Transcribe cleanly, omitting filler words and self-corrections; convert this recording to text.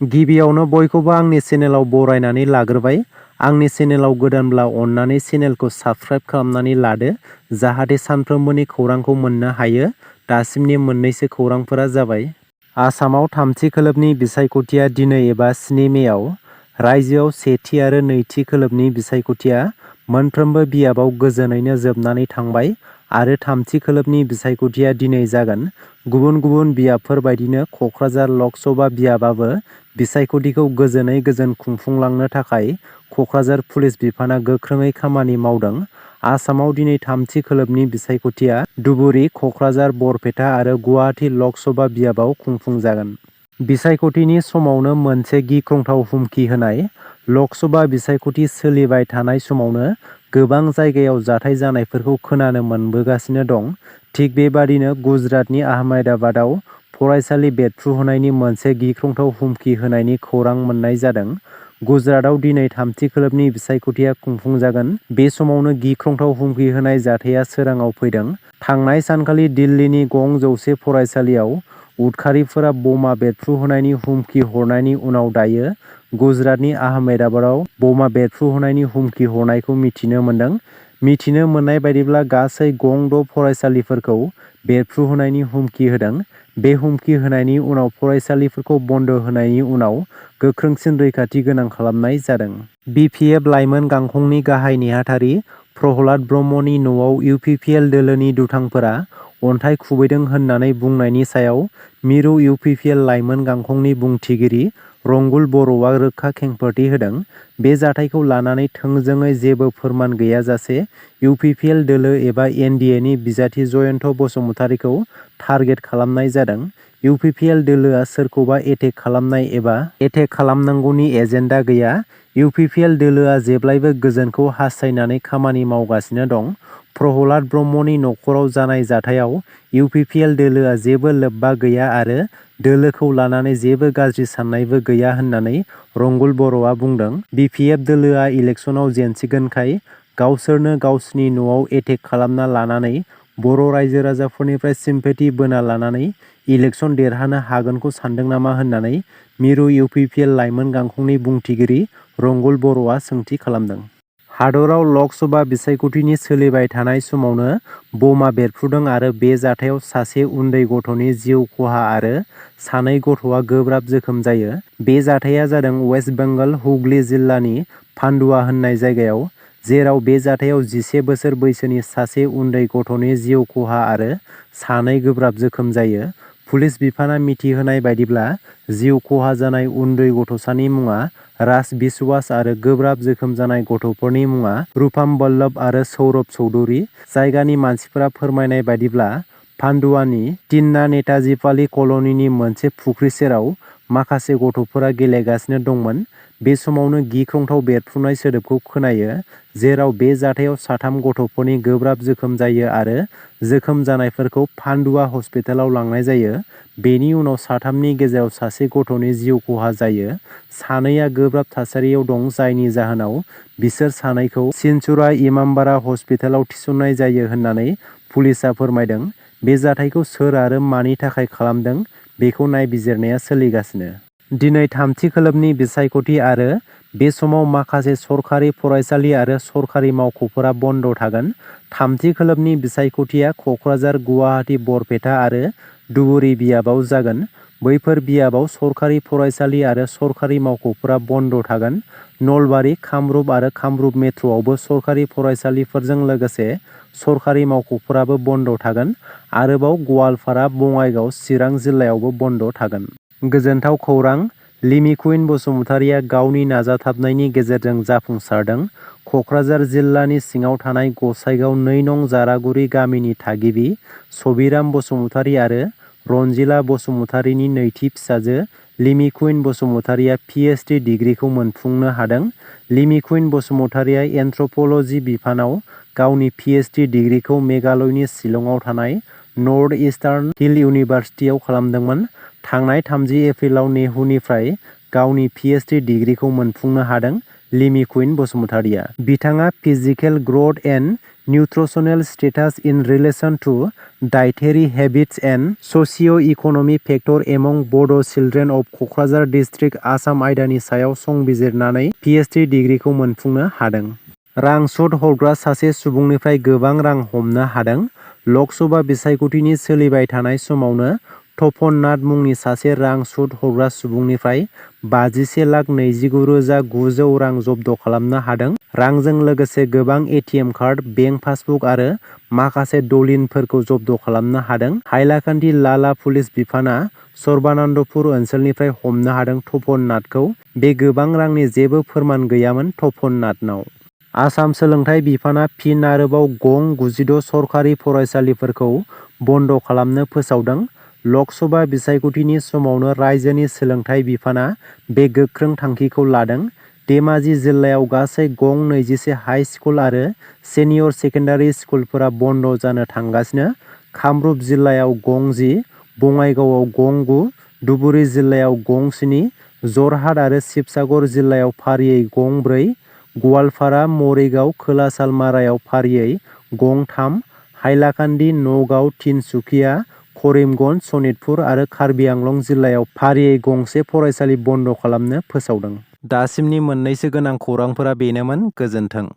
गिबियावनो बयखौबो आंनि चेनेलाव बरायनानै लाग्रोबाय। आंनि चेनेलाव गोदानब्ला अन्नानै चेनेलखौ साबस्क्राइब खालामनानै लादो जाहाथे सानफ्रोमबोनि खौरांखौ मोननो हायो। दासिमनि मोननैसो खौरांफोरा जाबाय। आसामाव थामथि खोलोबनि बिसायख'थिया दिनै एबा 7 मेआव। रायजोआव सेथि आरो नैथि खोलोबनि बिसायख'थिया मोनफ्रोमबो बियाबाव गोजोनैनो जोबनानै थांबाय आरो थामथि खोलोबनि बिसायख'थिया दिनै जागोन। गुबुन गुबुन बियाबफोर बायदिनो क'क्राझार लकसभा बियाबाबो बिसायख'थिखौ गोजोनै गोजोन खुंफुंलांनो थाखाय क'क्राझार पुलिस बिफाना गोख्रोङै खामानि मावदों। आसामाव दिनै थामथि खोलोबनि बिसायख'थिया धुबुरी, क'क्राझार, बरपेटा आरो गुवाहाटि लकसभा बियाबाव खुंफुंजागोन। बिसायख'थिनि समावनो मोनसे गिख्रंथाव हुमखि होनाय। लकसभा बिसायख'थि सोलिबाय थानाय समावनो गोबां जायगायाव जाथाय जानायफोरखौ खोनानो मोनबोगासिनो दं। थिग बेबादिनो गुजरातनि आहमेदाबादाव फरायसालि बेरफ्रुहोनायनि मोनसे गिख्रंथाव हुमखि होनायनि खौरां मोननाय जादों। गुजरातआव दिनै थामथि खोलोबनि बिसायख'थिया खुंफुंजागोन। बे समावनो गिख्रंथाव हुमखि होनाय जाथाया सोराङाव फैदों। थांनाय सानखालि दिल्लीनि गं 100 फरायसालियाव उदखारिफोरा बमा बेरफ्रुहोनायनि हुमखि हरनायनि उनाव दायो गुजरातनि आहमेदाबादाव बमा बेरफ्रुहोनायनि हुमखि हरनायखौ मिथिनो मोन्दों। मिथिनो मोननाय बायदिब्ला गासै गं 6 फरायसालिफोरखौ बेरफ्रुहोनायनि हुमखि होदों। बे हुमखि होनायनि उनाव फरायसालिफोरखौ बन्द होनायनि उनाव गोख्रोंसिन रैखाथि गोनां खालामनाय जादों। बि.पि.एफ. लाइमोन गांखंनि गाहाय नेहाथारि प्रहलाद ब्रह्मनि न'आव इउ.पि.पि.एल. दोलोनि दुथांफोरा अन्थाइ खुबैदों होननानै बुंनायनि सायाव मिरु इउ.पि.पि.एल. लाइमोन गांखंनि बुंथिगिरि रंगुल बर'आ रोखा खेंफोरथि होदों। बे जाथायखौ लानानै थोंजोङै जेबो फोरमान गैयाजासे इउ.पि.पि.एल. दोलो एबा एन.डि.ए. नि बिजाथि जयन्त बसुमतारीखौ टारगेट खालामनाय जादों। इउ.पि.पि.एल. दोलोआ सोरखौबा एटेक खालामनाय एबा एटेक खालामनांगौनि एजेन्डा गैया। इउ.पि.पि.एल. दोलोआ जेब्लायबो गोजोनखौ हास्थायनानै खामानि मावगासिनो दं। प्रहलाद ब्रह्मनि नखराव जानाय जाथायाव इउ.पि.पि.एल. दोलोआ जेबो लोब्बा गैया आरो दोलोखौ लानानै जेबो गाज्रि साननायबो गैया होननानै रंगुल बर'आ बुंदों। बि.पि.एफ. दोलोआ इलेक्सनाव जेनसिगोनखाय गावसोरनो गावसिनि न'आव एटेक खालामना लानानै बर' रायजो राजाफोरनिफ्राय सिम्पेथि बोना लानानै इलेक्सन देरहानो हागोनखौ सानदों नामा होननानै मिरु इउ.पि.पि.एल. लाइमोन गांखंनि बुंथिगिरि रंगुल बर'आ सोंथि खालामदों। हादराव लकसभा बिसायख'थिनि सोलिबाय थानाय समावनो बमा बेरफ्रुदों आरो बे जाथायाव सासे उन्दै गथ'नि जिउ खहा आरो 2 गथ'आ गोब्राब जोखोम जायो। बे जाथाया जादों वेस्ट बेंगल हुगली जिल्लानि पान्डुआ होननाय जायगायाव, जेराव बे जाथायाव 11 बोसोर बैसोनि सासे उन्दै गथ'नि जिउ खहा आरो 2 गोब्राब जोखोम जायो। पुलिस बिफाना मिथिहोनाय बायदिब्ला जिउ खहा जानाय उन्दै गथ'सानि मुङा राज बिस्वास आरो गोब्राब जोखोम जानाय गथ'फोरनि मुङा रुपाम बल्लभ आरो सौरभ चौधुरी। जायगानि मानसिफोरा फोरमायनाय बायदिब्ला पान्डुआनि तिन्ना नेताजी पाली कल'निनि मोनसे फुख्रि सेराव माखासे गथ'फोरा गेलेगासिनो दंमोन। बे समावनो गिख्रंथाव बेरफ्रुनाय सोदोबखौ खोनायो, जेराव बे जाथायाव 3 गथ'फोरनि गोब्राब जोखोम जायो आरो जोखोम जानायफोरखौ पान्डुआ हस्पिटालाव लांनाय जायो। बेनि उनाव 3नि गेजेराव सासे गथ'नि जिउ खहा जायो। 2आ गोब्राब थासारियाव दं, जायनि जाहोनाव बिसोर 2खौ सिनसुरा इमामबारा हस्पिटालाव थिसननाय जायो होननानै पुलिसआ फोरमायदों। बे जाथायखौ सोर आरो मानि थाखाय खालामदों बेखौ नायबिजिरनाया सोलिगासिनो। दिनै थामथि खोलोबनि बिसायख'थि आरो बे समाव माखासे सरखारि फरायसालि आरो सरखारि मावख'फोरा बन्द थागोन। थामथि खोलोबनि बिसायख'थिया क'क्राझार, गुवाहाटि, बरपेटा आरो धुबुरी बियाबाव जागोन। बैफोर बियाबाव सरखारि फरायसालि आरो सरखारि मावख'फोरा बन्द थागोन। नलबारि, कामरुप आरो कामरुप मेट्र'आवबो सरखारि फरायसालिफोरजों लोगोसे सरखारि मावख'फोराबो बन्द थागोन। आरोबाव गवालपारा, बङाइगाव, चिरां जिल्लायावबो बन्द थागोन। गोजोनथाव खौरां, लिमिकुइन बसुमतारीया गावनि नाजाथाबनायनि गेजेरजों जाफुंसारदों। क'क्राझार जिल्लानि सिङाव थानाय गसाइगाव 2 नं जारागुरि गामिनि थागिबि सबिराम बसुमतारी आरो रनजिला बसुमतारीनि नैथि फिसाजो लिमिकुइन बसुमतारीया पि.एइच.डि. डिग्रीखौ मोनफुंनो हादों। लिमिकुइन बसुमतारीया एन्थ्रप'लजि बिफानाव गावनि पि.एइच.डि. डिग्रीखौ मेघालयनि शिलंआव थानाय नर्थ इस्टार्न हिल इउनिभार्सिटियाव खालामदोंमोन। थांनाय 30 एप्रिलाव नेहुनिफ्राय गावनि पि.एइच.डि. डिग्रीखौ मोनफुंनो हादों लिमिकुइन बसुमतारीया। बिथाङा physical growth and nutritional status in relation to dietary habits and socio-economic factor among Bodo children of Kokrajhar district Assam आयदानि सायाव संबिजिरनानै PhD डिग्रीखौ मोनफुंनो हादों। रां सुद हरग्रा सासे सुबुंनिफ्राय गोबां रां हमनो हादों। लक सभा बिसायख'थिनि सोलिबाय थानाय समावनो तपन नाथ मुंनि सासे रां सुद हरग्रा सुबुंनिफ्राय 51,29,900 रां जब्द खालामनो हादों। रांजों लोगोसे गोबां एटिएम कार्ड, बेंक पासबुक आरो माखासे दलिलफोरखौ जब्द खालामनो हादों। हाइलाकान्दि लाला पुलिस बिफाना सर्बानन्दपुर ओनसोलनिफ्राय हमनो हादों तपन नाथखौ। बे गोबां रांनि जेबो फोरमान गैयामोन तपन नाथनाव। आसाम सोलोंथाइ बिफाना फिन आरोबाव गं 96 सरखारि फरायसालिफोरखौ बन्द खालामनो फोसावदों। लक सभा बिसायख'थिनि समावनो रायजोनि सोलोंथाइ बिफाना बे गोख्रों थांखिखौ लादों। धेमाजि जिल्लायाव गासै गं 21 हाइ स्कुल आरो सिनियर सेकेन्डारि स्कुलफोरा बन्द जानो थांगासिनो। कामरुप जिल्लायाव गं 10, बङाइगावआव गं 9, धुबुरी जिल्लायाव गं 7, जरहाट आरो शिबसागर जिल्लायाव फारियै गं 4, गवालपारा, मरिगाव, खोला सालमारायाव फारियै गं 3, हाइलाकान्दि, नगाव, तिनसुकिया, करिमगन्ज, सनितपुर आरो कार्बि आंलं जिल्लायाव फारियै गंसे फरायसालि बन्द खालामनो फोसावदों। दासिमनि मोननैसो गोनां खौरांफोरा बेनोमोन। गोजोन्थों।